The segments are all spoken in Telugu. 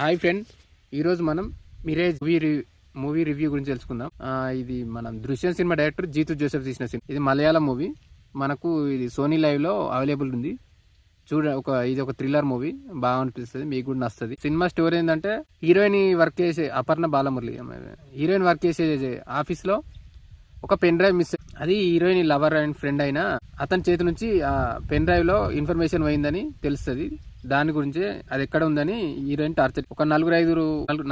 హాయ్ ఫ్రెండ్, ఈరోజు మనం మిరేజ్ మూవీ రివ్యూ గురించి తెలుసుకుందాం. ఇది మనం దృశ్యం సినిమా డైరెక్టర్ జీతు జోసెఫ్ తీసిన సినిమా. ఇది మలయాళం మూవీ. మనకు ఇది సోనీ లైవ్ లో అవైలబుల్ ఉంది. ఇది ఒక థ్రిల్లర్ మూవీ. బాగా అనిపిస్తుంది, మీకు కూడా నస్తుంది. సినిమా స్టోరీ ఏంటంటే హీరోయిన్ వర్క్ చేసే అపర్ణ బాలమురళి హీరోయిన్ వర్క్ చేసే ఆఫీస్ లో ఒక పెన్ డ్రైవ్ మిస్. అది హీరోయిన్ లవర్ అండ్ ఫ్రెండ్ అయినా అతని చేతి నుంచి ఆ పెన్ డ్రైవ్ లో ఇన్ఫర్మేషన్ పోయిందని తెలుస్తుంది. దాని గురించి అది ఎక్కడ ఉందని హీరోయిన్ టార్చర్. ఒక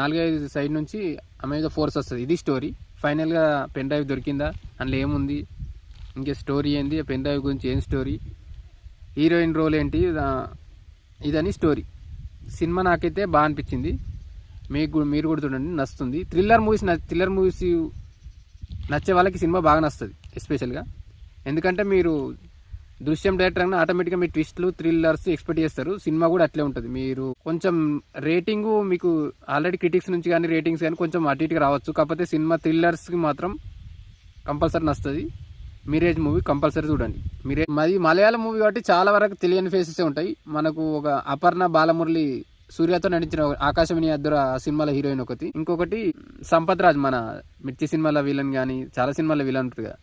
నాలుగైదు సైడ్ నుంచి ఆమె మీద ఫోర్స్ వస్తుంది. ఇది స్టోరీ. ఫైనల్ గా పెన్ డ్రైవ్ దొరికిందా, అందులో ఏముంది, ఇంకే స్టోరీ ఏంది, పెన్ డ్రైవ్ గురించి ఏం స్టోరీ, హీరోయిన్ రోల్ ఏంటి, ఇదని స్టోరీ. సినిమా నాకైతే బాగా అనిపించింది. మీరు కూడా చూడండి, నచ్చుతుంది. థ్రిల్లర్ మూవీస్ నచ్చే వాళ్ళకి సినిమా బాగా నచ్చుతుంది ఎస్పెషల్గా. ఎందుకంటే మీరు దృశ్యం డైరెక్టర్ అయినా ఆటోమేటిక్గా మీ ట్విస్ట్లు థ్రిల్లర్స్ ఎక్స్పెక్ట్ చేస్తారు. సినిమా కూడా అట్లే ఉంటుంది. మీరు కొంచెం రేటింగ్ మీకు ఆల్రెడీ క్రిటిక్స్ నుంచి కానీ రేటింగ్స్ కానీ కొంచెం అటు ఇటుగా రావచ్చు. కాకపోతే సినిమా థ్రిల్లర్స్కి మాత్రం కంపల్సరీ నచ్చుతుంది. మిరేజ్ మూవీ కంపల్సరీ చూడండి. మాది మలయాళం మూవీ కాబట్టి చాలా వరకు తెలియని ఫేసెస్ ఉంటాయి. మనకు ఒక అపర్ణ బాలమురళి సూర్యతో నటించిన ఆకాశవాణి అద్దరు ఆ సినిమాల హీరోయిన్ ఒకటి, ఇంకొకటి సంపత్ రాజ్ మన మిర్చి సినిమాల విలన్ కానీ చాలా సినిమాల విలన్ ఉంటుంది కదా,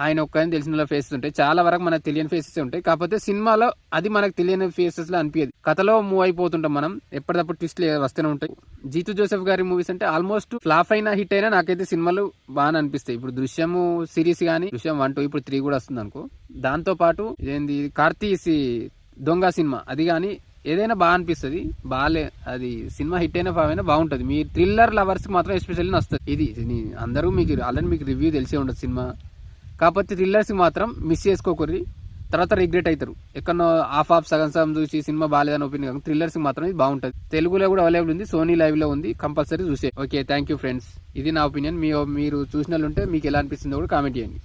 ఆయన ఒక్కని తెలిసిన ఫేసెస్ ఉంటాయి. చాలా వరకు మనకు తెలియని ఫేసెస్ ఉంటాయి. కాకపోతే సినిమాలో అది మనకు తెలియని ఫేసెస్ లో అనిపించదు. కథలో మూవ్ అయిపోతుంటాం మనం, ఎప్పటికప్పుడు ట్విస్ట్లు వస్తూనే ఉంటాయి. జీతు జోసెఫ్ గారి మూవీస్ అంటే ఆల్మోస్ట్ ఫ్లాప్ అయినా హిట్ అయినా నాకైతే సినిమాలు బాగా అనిపిస్తాయి. ఇప్పుడు దృశ్యము సిరీస్ కానీ దృశ్యం 1, 2 ఇప్పుడు 3 కూడా వస్తుంది అనుకో. దాంతో పాటు ఏంది కార్తీ దొంగ సినిమా, అది కానీ ఏదైనా బాగా అనిపిస్తుంది. అది సినిమా హిట్ అయినా ఫ్లాప్ అయినా బాగుంటుంది. మీ థ్రిల్లర్ లవర్స్ కి మాత్రం ఎస్పెషల్లీ నచ్చుతుంది. ఇది అందరూ మీకు ఆల్రెడీ మీకు రివ్యూ తెలిసే ఉండదు సినిమా. కాకపోతే థ్రిల్లర్స్కి మాత్రం మిస్ చేసుకోకూడదు, తర్వాత రిగ్రెట్ అవుతారు. ఎక్కడో సగం సగం చూసి సినిమా బాగాలేదని ఒపీనియన్ కాదు. థ్రిల్లర్స్కి మాత్రం ఇది బాగుంటుంది. తెలుగులో కూడా అవైలబుల్ ఉంది, సోనీ లైవ్ లో ఉంది. కంపల్సరీ చూసే. Okay, thank you friends. ఇది నా ఒపీనియన్. మీరు చూసిన ఉంటే మీకు ఎలా అనిపిస్తుందో కూడా కామెంట్ చేయండి.